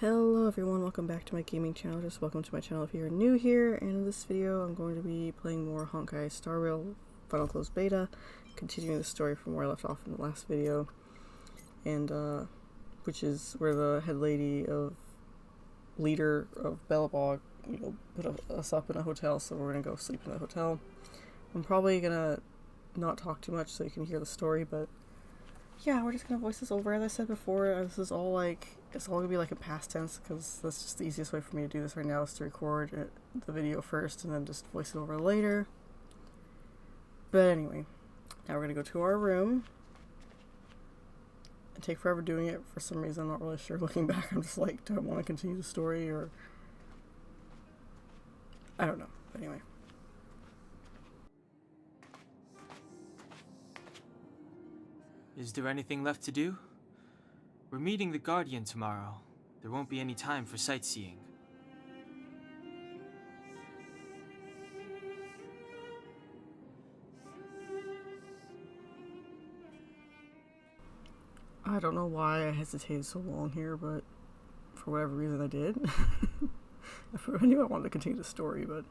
Hello everyone, welcome back to my gaming channel. Just welcome to my channel if you're new here, and in this video I'm going to be playing more Honkai Star Rail Final Close Beta, continuing the story from where I left off in the last video, and which is where the leader of Belobog, put us up in a hotel, so we're gonna go sleep in the hotel. I'm probably gonna not talk too much so you can hear the story, but yeah, we're just gonna voice this over. As I said before, this is all it's all gonna be like a past tense, because that's just the easiest way for me to do this right now, is to record the video first and then just voice it over later. But anyway, now we're gonna go to our room. It take forever doing it for some reason. I'm not really sure. Looking back, I'm just like, do I want to continue the story, or I don't know. But anyway. Is there anything left to do? We're meeting the Guardian tomorrow. There won't be any time for sightseeing. I don't know why I hesitated so long here, but for whatever reason I did. I knew I wanted to continue the story, but...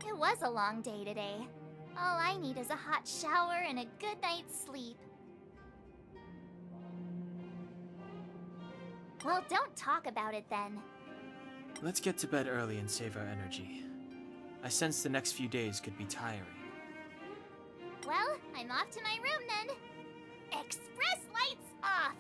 It was a long day today. All I need is a hot shower and a good night's sleep. Well, don't talk about it then. Let's get to bed early and save our energy. I sense the next few days could be tiring. Well, I'm off to my room then. Express lights off!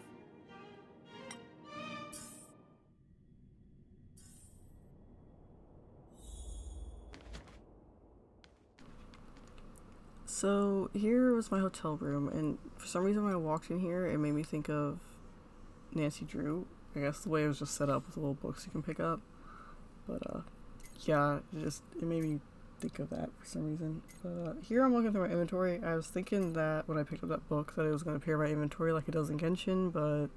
So here was my hotel room, and for some reason when I walked in here, it made me think of Nancy Drew. I guess the way it was just set up with the little books you can pick up. But yeah, it made me think of that for some reason. Here I'm looking through my inventory. I was thinking that when I picked up that book that it was going to appear in my inventory like it does in Genshin, but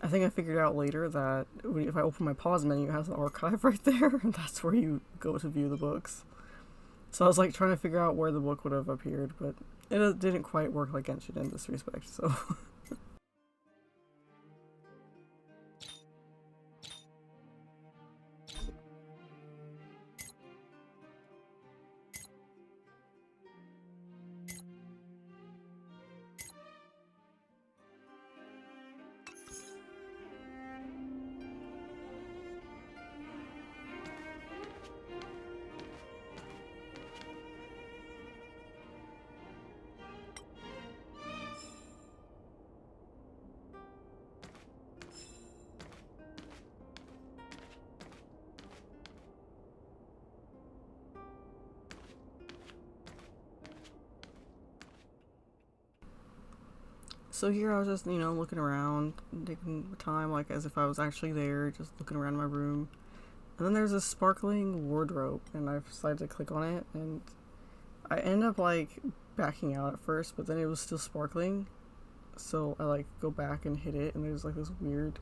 I think I figured out later that if I open my pause menu, it has an archive right there, and that's where you go to view the books. So I was like trying to figure out where the book would have appeared, but it didn't quite work like Genshin in this respect, so... So here I was just, looking around, taking time, like as if I was actually there, just looking around my room. And then there's a sparkling wardrobe, and I decided to click on it, and I end up like backing out at first, but then it was still sparkling. So I like go back and hit it, and there's like this weird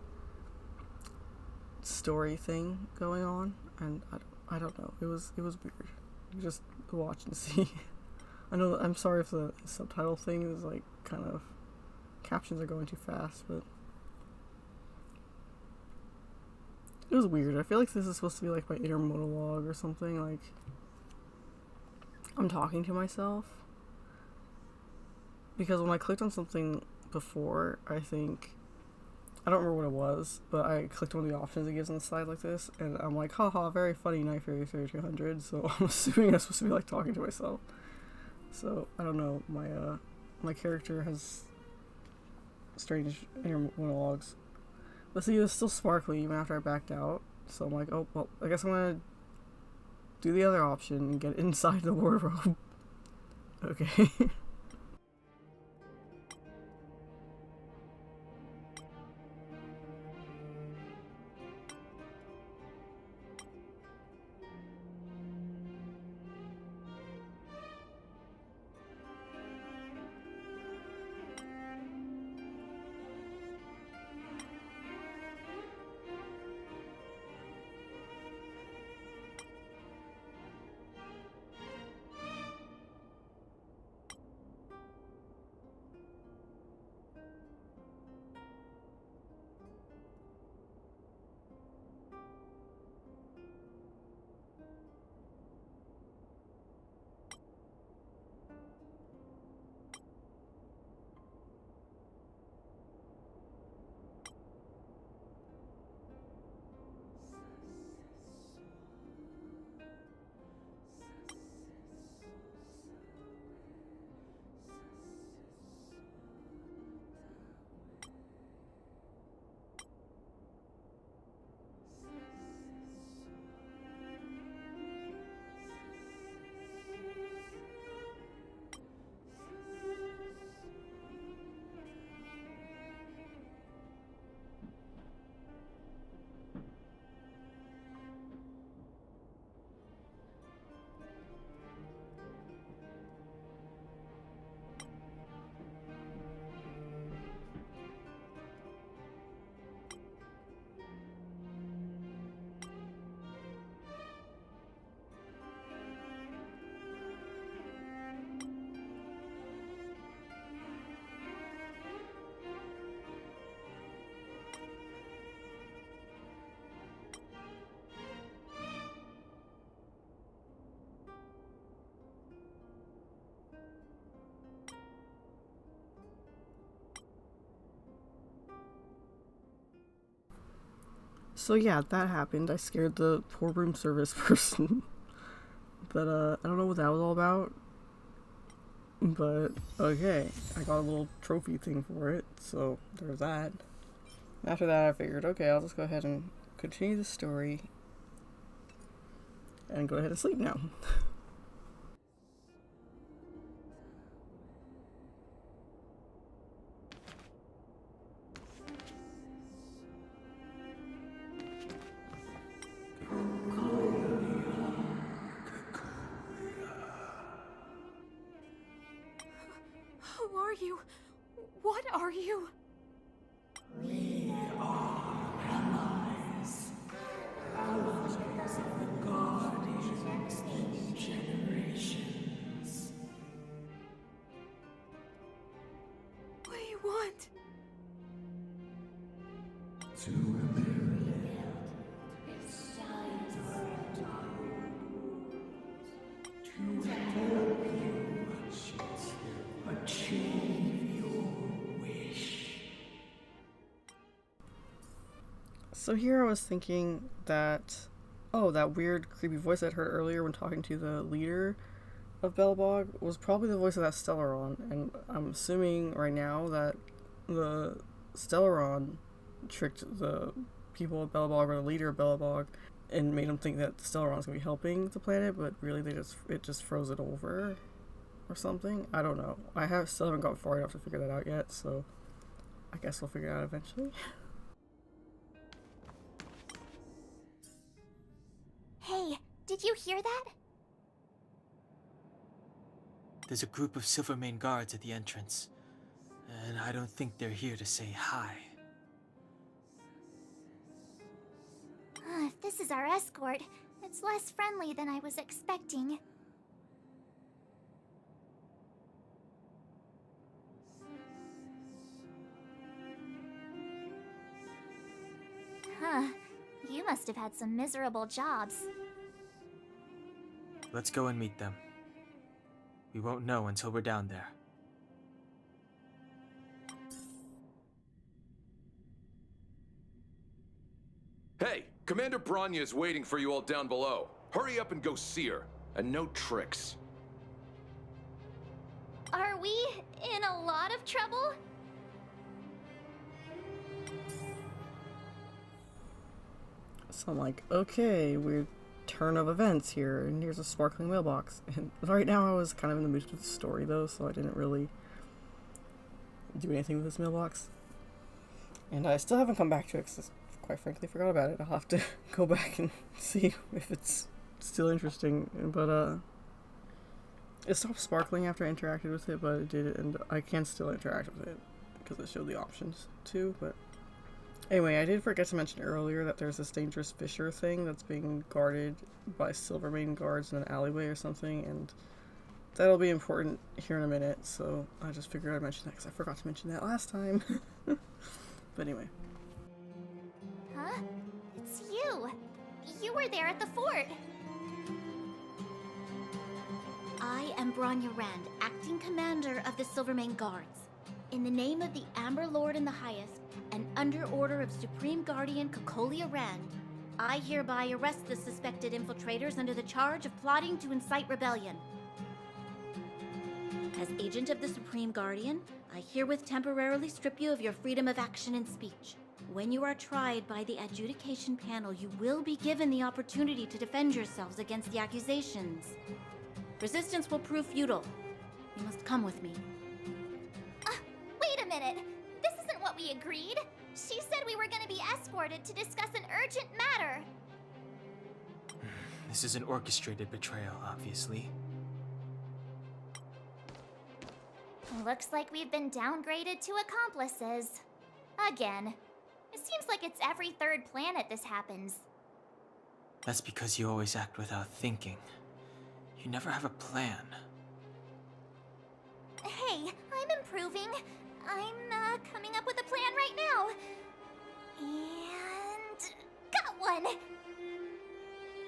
story thing going on, and I don't know. It was weird. Just watch and see. I'm sorry if the subtitle thing is like kind of... captions are going too fast, but it was weird. I feel like this is supposed to be like my inner monologue or something, like I'm talking to myself, because when I clicked on something before, I don't remember what it was, but I clicked one of the options it gives on the side like this, and I'm like, haha, very funny, Knife Fairy 3200, so I'm assuming I'm supposed to be like talking to myself. So I don't know, my character has strange inner monologues. But see, it was still sparkly even after I backed out, so I'm like, oh well, I guess I'm gonna do the other option and get inside the wardrobe. Okay. So yeah, that happened. I scared the poor room service person. But I don't know what that was all about. But okay, I got a little trophy thing for it, so there's that. After that I figured, okay, I'll just go ahead and continue the story and go ahead and sleep now. Who are you? What are you? We are allies. Allies of the Guardians in generations. What do you want? To rebuild its size to help you achieve your wish. So here I was thinking that, oh, that weird creepy voice I'd heard earlier when talking to the leader of Belobog was probably the voice of that Stellaron, and I'm assuming right now that the Stellaron tricked the people of Belobog, or the leader of Belobog, and made them think that Stellaron's gonna be helping the planet, but really it just froze it over or something. I don't know. Still haven't gotten far enough to figure that out yet, so I guess we'll figure it out eventually. Hey, did you hear that? There's a group of Silvermane guards at the entrance, and I don't think they're here to say hi. If this is our escort, it's less friendly than I was expecting. Huh. You must have had some miserable jobs. Let's go and meet them. We won't know until we're down there. Hey, Commander Bronya is waiting for you all down below. Hurry up and go see her. And no tricks. Are we in a lot of trouble? So I'm like, okay, weird turn of events here, and here's a sparkling mailbox. And right now I was kind of in the mood with the story though, so I didn't really do anything with this mailbox. And I still haven't come back to it because I quite frankly forgot about it. I'll have to go back and see if it's still interesting. But it stopped sparkling after I interacted with it, but it did, and I can still interact with it because it showed the options too. But anyway, I did forget to mention earlier that there's this dangerous fissure thing that's being guarded by Silvermane guards in an alleyway or something, and that'll be important here in a minute, so I just figured I'd mention that because I forgot to mention that last time. But anyway. Huh? It's you. You were there at the fort. I am Bronya Rand, acting commander of the Silvermane Guards. In the name of the Amber Lord and the Highest, and under order of Supreme Guardian Kokolia Rand, I hereby arrest the suspected infiltrators under the charge of plotting to incite rebellion. As agent of the Supreme Guardian, I herewith temporarily strip you of your freedom of action and speech. When you are tried by the adjudication panel, you will be given the opportunity to defend yourselves against the accusations. Resistance will prove futile. You must come with me. Wait a minute! This isn't what we agreed! She said we were gonna be escorted to discuss an urgent matter! This is an orchestrated betrayal, obviously. Looks like we've been downgraded to accomplices. Again. It seems like it's every third planet this happens. That's because you always act without thinking. You never have a plan. Hey, I'm improving. I'm coming up with a plan right now. And... got one!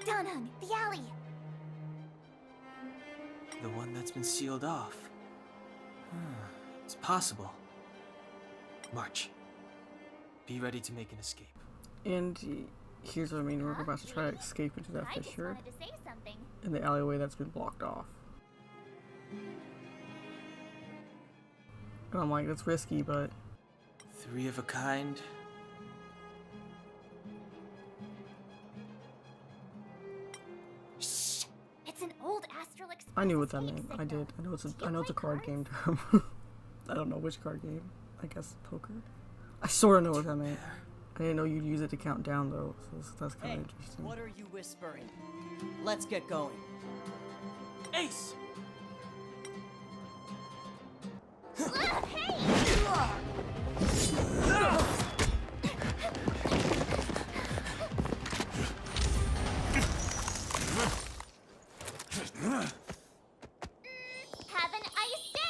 Donhung, the alley. The one that's been sealed off. It's possible. March. Be ready to make an escape. And here's what I mean, we're about to try to escape into that I just fissure wanted to say something. in the alleyway that's been blocked off. And I'm like, that's risky, but 3 of a kind. Shh! It's an old Astral Express I knew what that escape meant. I signal. did. Do you I know it's a play card cards? game term. I don't know which card game. I guess poker. I sort of know what that meant. I didn't know you'd use it to count down though, so that's kind of Hey, interesting. what are you whispering? Let's get going. Ace! Have an ice day!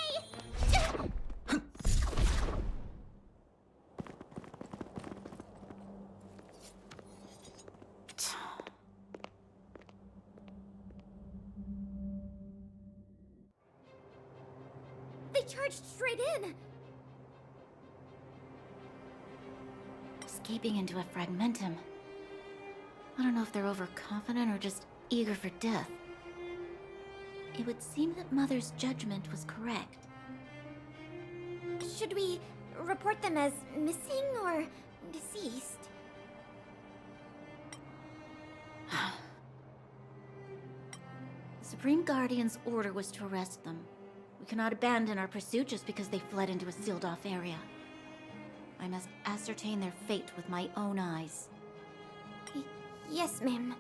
They charged straight in! Escaping into a fragmentum. I don't know if they're overconfident or just eager for death. It would seem that Mother's judgment was correct. Should we report them as missing or deceased? The Supreme Guardian's order was to arrest them. We cannot abandon our pursuit just because they fled into a sealed-off area. I must ascertain their fate with my own eyes. Yes, ma'am.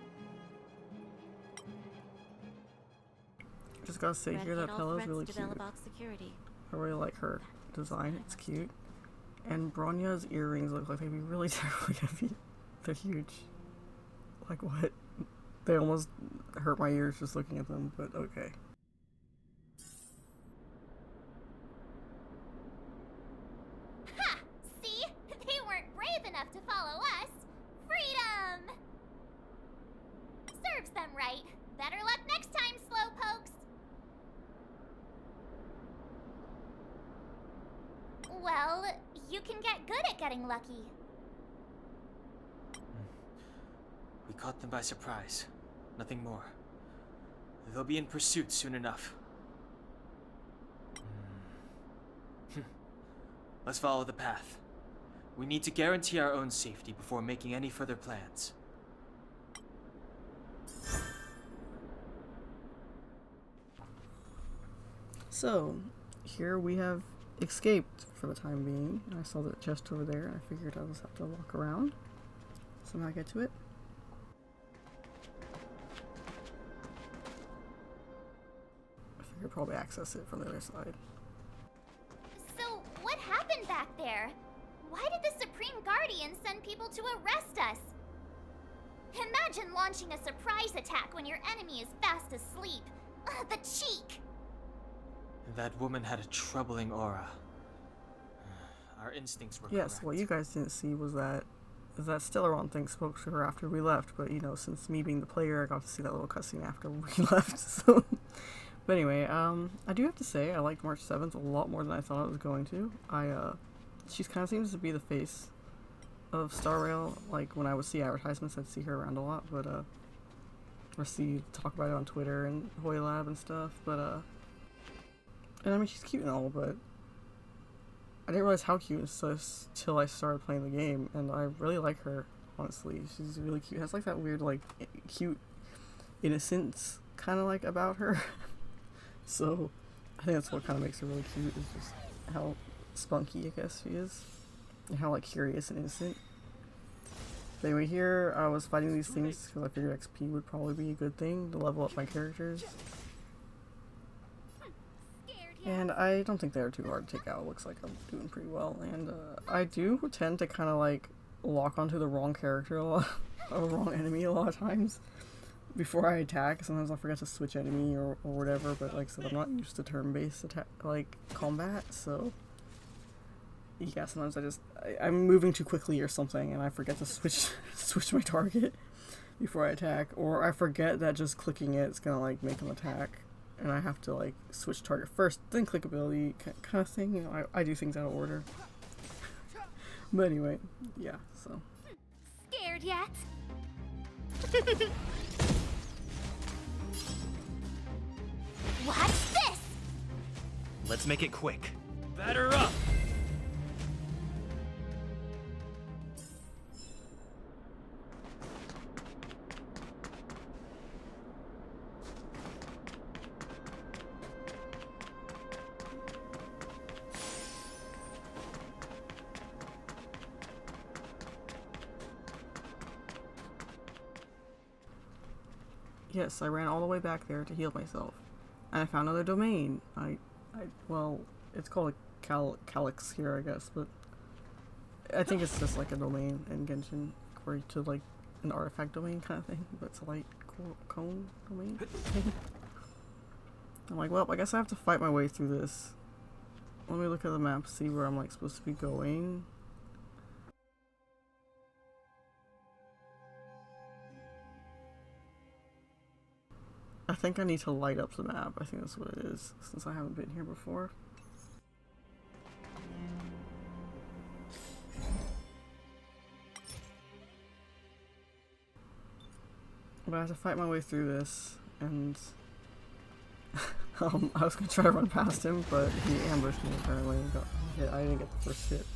Just gotta say here that pillow's really cute. Security. I really like her design. It's cute. And Bronya's earrings look like they'd be really terribly heavy. They're huge. Like what? They almost hurt my ears just looking at them, but okay. Ha! See? They weren't brave enough to follow us. Freedom! Serves them right. Better luck next time, slowpokes. Well, you can get good at getting lucky. We caught them by surprise. Nothing more. They'll be in pursuit soon enough. Let's follow the path. We need to guarantee our own safety before making any further plans. So, here we have escaped for the time being. I saw the chest over there, and I figured I'll just have to walk around. Somehow get to it. I figured probably access it from the other side. So, what happened back there? Why did the Supreme Guardian send people to arrest us? Imagine launching a surprise attack when your enemy is fast asleep. Ugh, the cheek! That woman had a troubling aura. Our instincts were Yes, correct. what you guys didn't see was that Stellaron thing spoke to her after we left, but you know, since me being the player, I got to see that little cutscene after we left, so... But anyway, I do have to say, I liked March 7th a lot more than I thought I was going to. She kind of seems to be the face of Star Rail. Like, when I would see advertisements, I'd see her around a lot, but, or talk about it on Twitter and Hoy Lab and stuff, but, and I mean, she's cute and all, but I didn't realize how cute until I started playing the game, and I really like her, honestly. She's really cute. Has like that weird, like, cute innocence kind of like about her. So I think that's what kind of makes her really cute, is just how spunky, I guess, she is, and how like curious and innocent. But anyway, here I was fighting these things because I figured XP would probably be a good thing to level up my characters. And I don't think they're too hard to take out. It looks like I'm doing pretty well. And I do tend to kind of like lock onto the wrong character a lot, or wrong enemy a lot of times before I attack. Sometimes I forget to switch enemy or whatever. But like I said, I'm not used to turn-based attack like combat, so yeah. Sometimes I'm moving too quickly or something, and I forget to switch my target before I attack, or I forget that just clicking it is gonna like make them attack. And I have to like switch target first, then click ability kind of thing. You know, I do things out of order. But anyway, yeah. So scared yet? What's this? Let's make it quick. Batter up! Yes, I ran all the way back there to heal myself. And I found another domain. Well, it's called a calyx here, I guess, but I think it's just like a domain in Genshin, where to like an artifact domain kind of thing, but it's a light cone domain thing. I'm like, well, I guess I have to fight my way through this. Let me look at the map, see where I'm like supposed to be going. I think I need to light up the map. I think that's what it is, since I haven't been here before. But I have to fight my way through this, and I was gonna try to run past him, but he ambushed me apparently and got hit. I didn't get the first hit.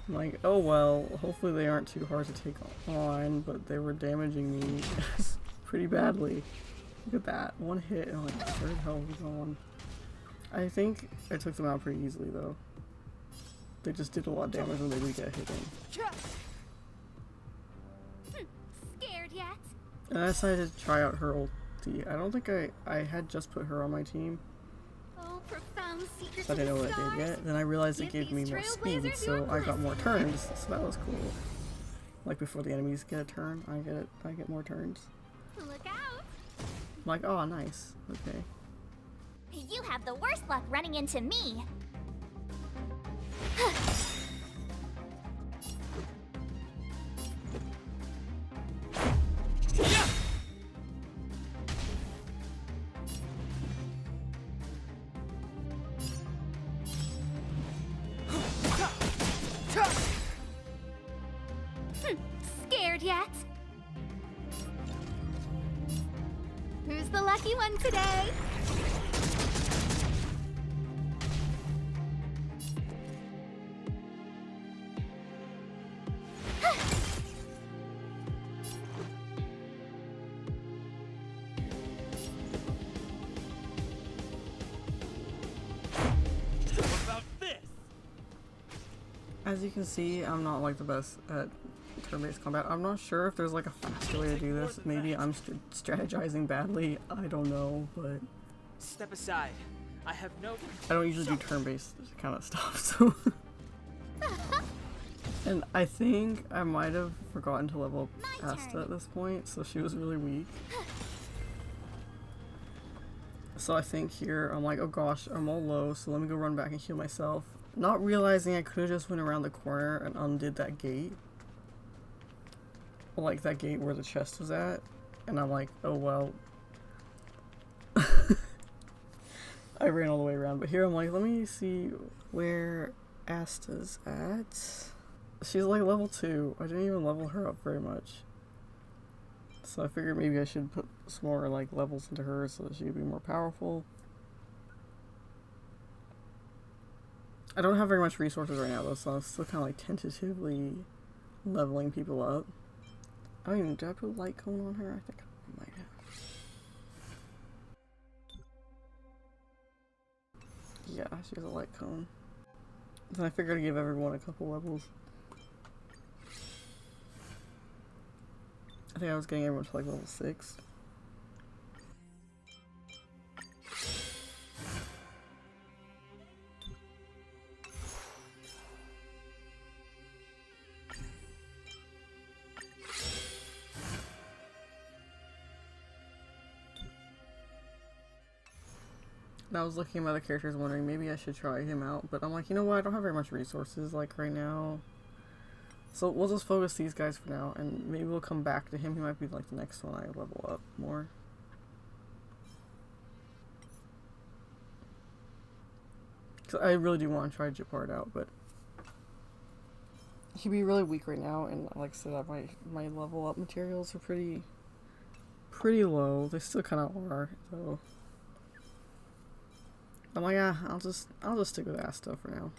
I'm like, oh well, hopefully they aren't too hard to take on, but they were damaging me pretty badly. Look at that, one hit and I'm like, where the hell are we going? I think I took them out pretty easily though. They just did a lot of damage when they did get hit in. Scared yet? And I decided to try out her ulti. I don't think I had just put her on my team, Oh, profound secrets so I of didn't know the what it did stars. yet. Then I realized it Give gave me these more speed, trailblazers so your I got more blessing. turns, so that was cool. Like before the enemies get a turn, I get more turns. Look out! I'm like, oh nice, okay. You have the worst luck running into me. Scared yet? Who's the lucky one today? About this! As you can see, I'm not like the best at turn-based combat. I'm not sure if there's like a faster way to do this. Maybe I'm strategizing badly. I don't know, but Step aside. I have no. I don't usually do turn-based kind of stuff, so. And I think I might have forgotten to level up Asta at this point, so she was really weak. So I think here I'm like, oh gosh, I'm all low, so let me go run back and heal myself. Not realizing I could have just went around the corner and undid that gate. Like that gate where the chest was at. And I'm like, oh well. I ran all the way around, but here I'm like, let me see where Asta's at. She's like level 2. I didn't even level her up very much. So I figured maybe I should put some more like levels into her so that she could be more powerful. I don't have very much resources right now though, so I'm still kind of like tentatively leveling people up. I don't even, did I put light cone on her? I think I might have. Yeah, she has a light cone. Then I figured I'd give everyone a couple levels. I think I was getting everyone to like level 6. And I was looking at my other characters wondering maybe I should try him out, but I'm like, you know what, I don't have very much resources like right now. So we'll just focus these guys for now, and maybe we'll come back to him. He might be like the next one I level up more. Cause I really do want to try Gepard out, but he'd be really weak right now, and like I said, my level up materials are pretty low. They still kind of are, so I'm like, yeah, I'll just stick with Asta for now.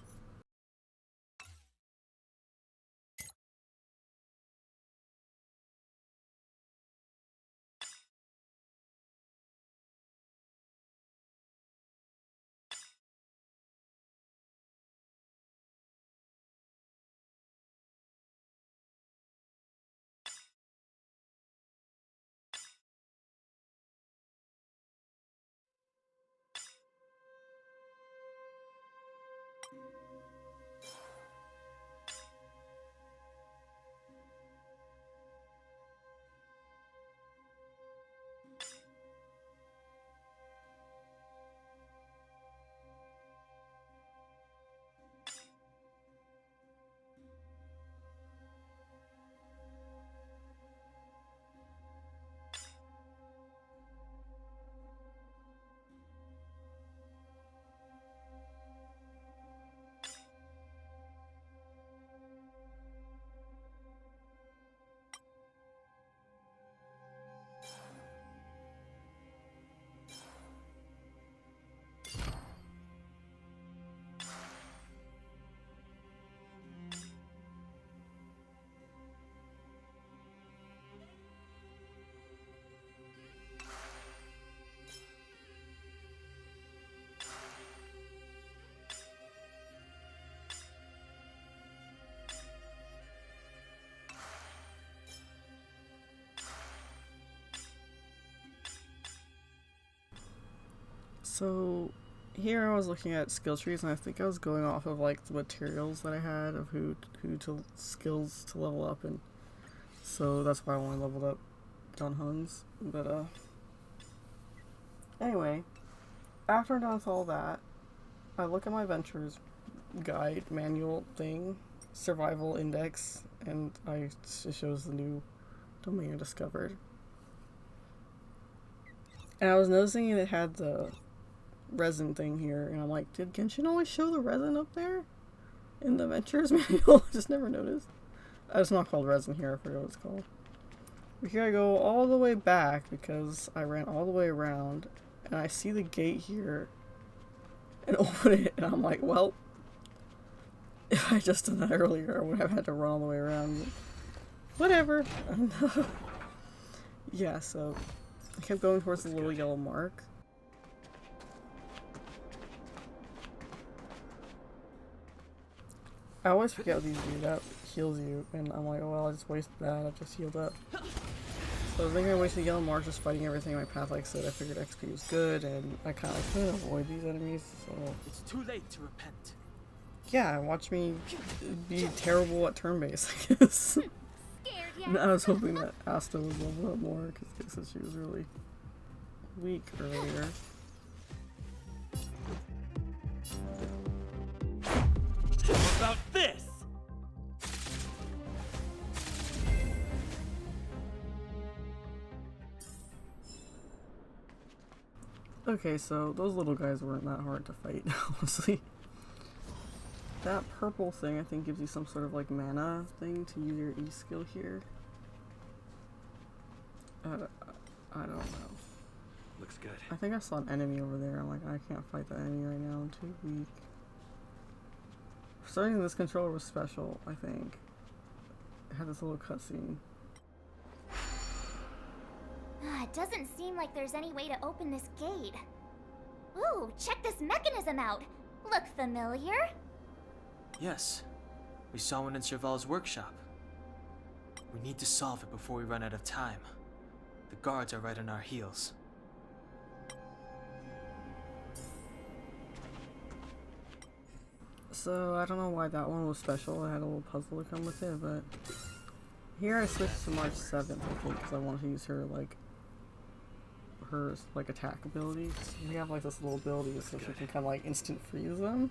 So here I was looking at skill trees, and I think I was going off of like the materials that I had of who to skills to level up, and so that's why I only leveled up Don Hung's. But anyway, after I'm done with all that, I look at my ventures guide manual thing, survival index, and it shows the new domain I discovered. And I was noticing it had the resin thing here, and I'm like, did Genshin always show the resin up there in the ventures manual? I just never noticed. It's not called resin here, I forget what it's called. But here I go all the way back because I ran all the way around, and I see the gate here and open it, and I'm like, well, if I just done that earlier, I would have had to run all the way around. Whatever. Yeah, so I kept going towards the little yellow mark. I always forget what these do. That heals you, and I'm like, oh well, I just wasted that. I just healed up. So I was thinking I wasted the yellow mark just fighting everything in my path. Like I said, I figured XP was good, and I kind of couldn't avoid these enemies. So It's too late to repent. yeah, watch me be terrible at turn-based, I guess. And I was hoping that Asta would level up more, because she was really weak earlier. How about this? Okay, so those little guys weren't that hard to fight, honestly. That purple thing, I think, gives you some sort of like mana thing to use your E skill here. I don't know. Looks good. I think I saw an enemy over there. I'm like, I can't fight that enemy right now. I'm too weak. For some reason, this controller was special, I think. It had this little cutscene. It doesn't seem like there's any way to open this gate. Ooh, check this mechanism out. Look familiar? Yes, we saw one in Serval's workshop. We need to solve it before we run out of time. The guards are right on our heels. So, I don't know why that one was special. It had a little puzzle to come with it, but here I switched to March 7th, I think, because I wanted to use her, like, attack ability. We have, like, this little ability so she can kind of, like, instant freeze them.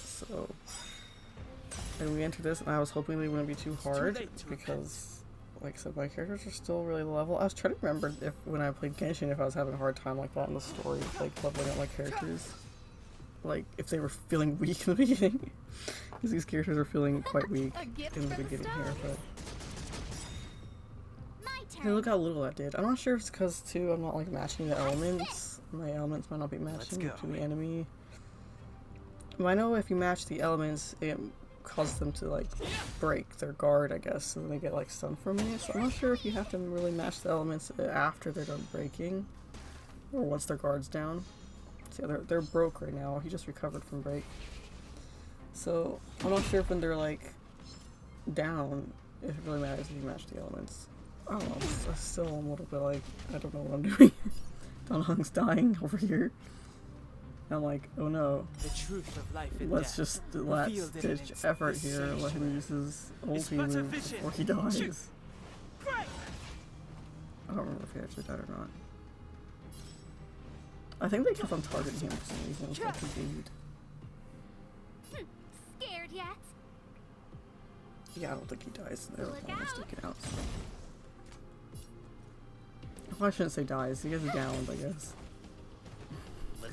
So, and we entered this, and I was hoping they wouldn't be too hard, because like I said, my characters are still really low level. I was trying to remember if when I played Genshin, if I was having a hard time like that in the story, like leveling up my characters. Like if they were feeling weak in the beginning, because these characters are feeling quite weak in the beginning here. But hey, look how little that did. I'm not sure if it's because too I'm not like matching the elements. My elements might not be matching to the enemy. I know if you match the elements, it causes them to like break their guard, I guess, and they get like stunned for a minute. So I'm not sure if you have to really match the elements after they're done breaking, or once their guard's down. So yeah, they're broke right now. He just recovered from break. So I'm not sure if when they're like down, if it really matters if you match the elements. I don't know. I still am a little bit like I don't know what I'm doing. Don Hung's dying over here. I'm like, oh no. The truth of life and Let's death, just last ditch effort here and let him use his ulti move before he dies. I don't remember if he actually died or not. I think they kept on targeting him for some reason. It was like a bleed. Scared yet? Yeah, I don't think he dies. They don't want to stick it out. So. Well, I shouldn't say dies. He gets downed, I guess.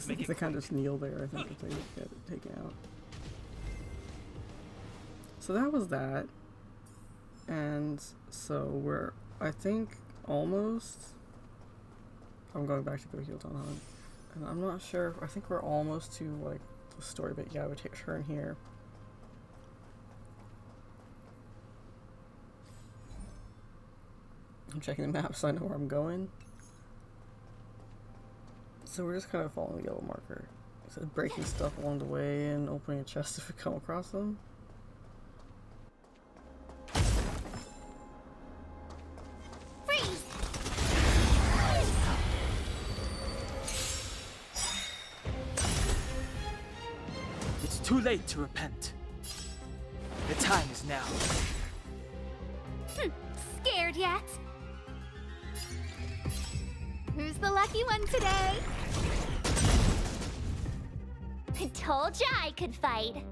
They kind of just kneel there, I think, if they get it taken out. So that was that. And so we're, I think, almost... I'm going back to go heal Don Hung. And I'm not sure, I think we're almost to, like, the story bit. Yeah, we take a turn here. I'm checking the map so I know where I'm going. So we're just kind of following the yellow marker. It says breaking stuff along the way and opening a chest if we come across them. Freeze! It's too late to repent. The time is now. Scared yet? Who's the lucky one today? I told ya I could fight.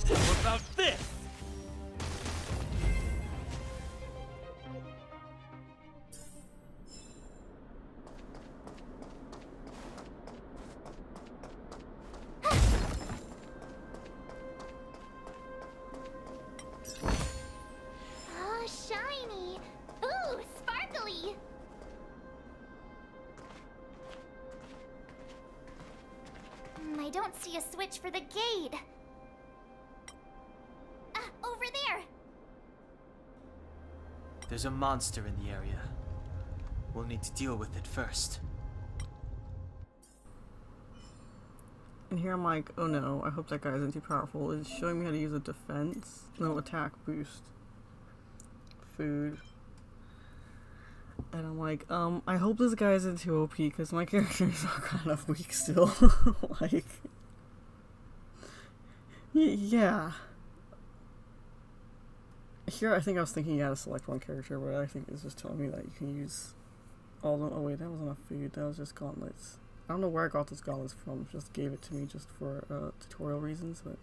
What about this? Oh, shiny. Ooh, sparkly. I don't see a switch for the gate. Over there. There's a monster in the area. We'll need to deal with it first. And here I'm like, oh no, I hope that guy isn't too powerful. It's showing me how to use a defense. No, attack boost. Food. And I'm like, I hope this guy isn't too OP because my characters are kind of weak still. Like, yeah. Here I think I was thinking you had to select one character, but I think it's just telling me that you can use all of them. Oh wait, that wasn't enough food. That was just gauntlets. I don't know where I got those gauntlets from. Just gave it to me just for tutorial reasons, but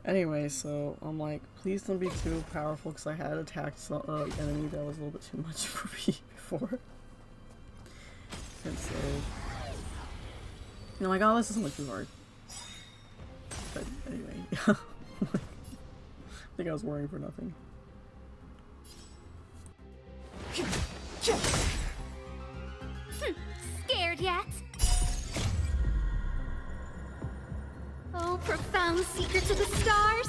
anyway, so I'm like, please don't be too powerful because I had attacked some enemy that was a little bit too much for me before. And so, I'm like, oh, this isn't like too hard. But anyway, I think I was worrying for nothing. Scared yet? Oh, profound secrets of the stars!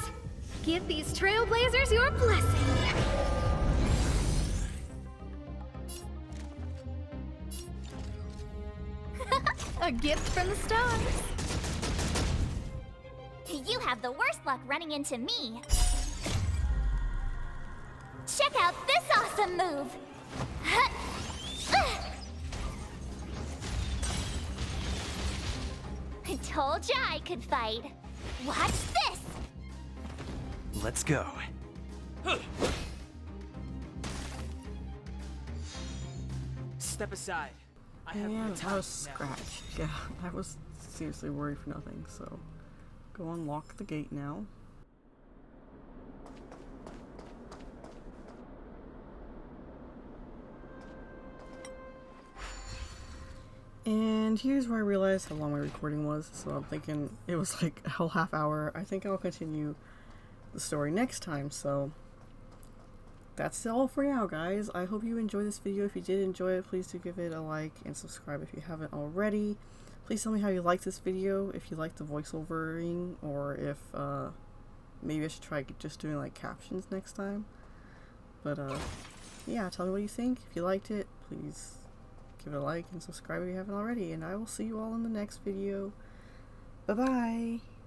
Give these trailblazers your blessing! A gift from the stars! You have the worst luck running into me! Check out this awesome move! I told ya I could fight. Watch this! Let's go. Step aside. I have Yeah, no that time was now. scratched. Yeah, that was seriously worried for nothing, so go unlock the gate now. And here's where I realized how long my recording was, so I'm thinking it was like a whole half hour. I think I'll continue the story next time, so that's all for now, guys. I hope you enjoyed this video. If you did enjoy it, please do give it a like and subscribe if you haven't already. Please tell me how you liked this video, if you liked the voiceovering, or if maybe I should try just doing like captions next time. But yeah, tell me what you think. If you liked it, please give it a like and subscribe if you haven't already, and I will see you all in the next video. Bye bye!